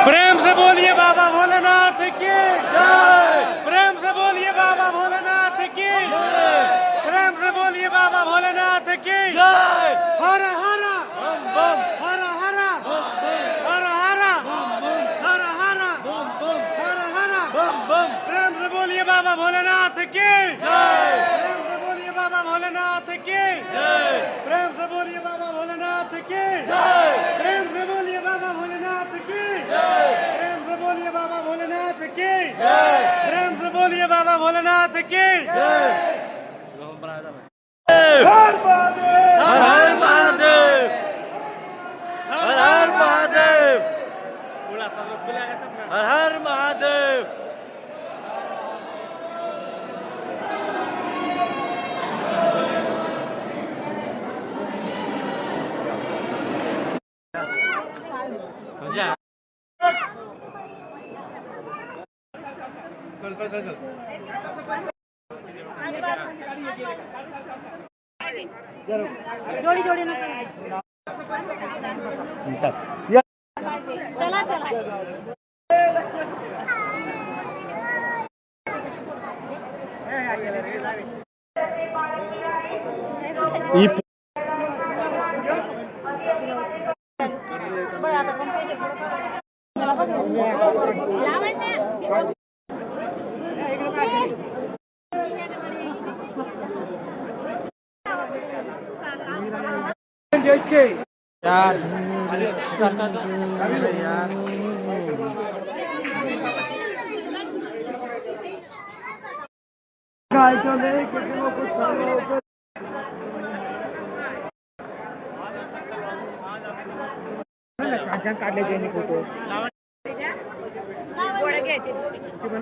प्रेम से बोलिए बाबा भोलेनाथ की जय। प्रेम से बोलिए बाबा भोलेनाथ की जय। प्रेम से बोलिए बाबा भोलेनाथ की जय। हर हर बम बम, हर हर बम बम, हर हर बम बम, हर हर बम बम, हर हर बम बम। प्रेम से बोलिए बाबा भोलेनाथ की जय। प्रेम से बोलिए बाबा भोलेनाथ की जय। प्रेम से बोलिए बाबा भोलेनाथ की जय। प्रेम से बोलिए बाबा भोलेनाथ की जय। प्रेम से बोलिए बाबा भोलेनाथ की जय। प्रेम से बोलिए बाबा भोलेनाथ की जय। हर महादेव, हर महादेव, हर हर महादेव, हर हर महादेव। जोडी जोडी चला चला यार यार काय चले किसी को कुछ करना काढले फोटो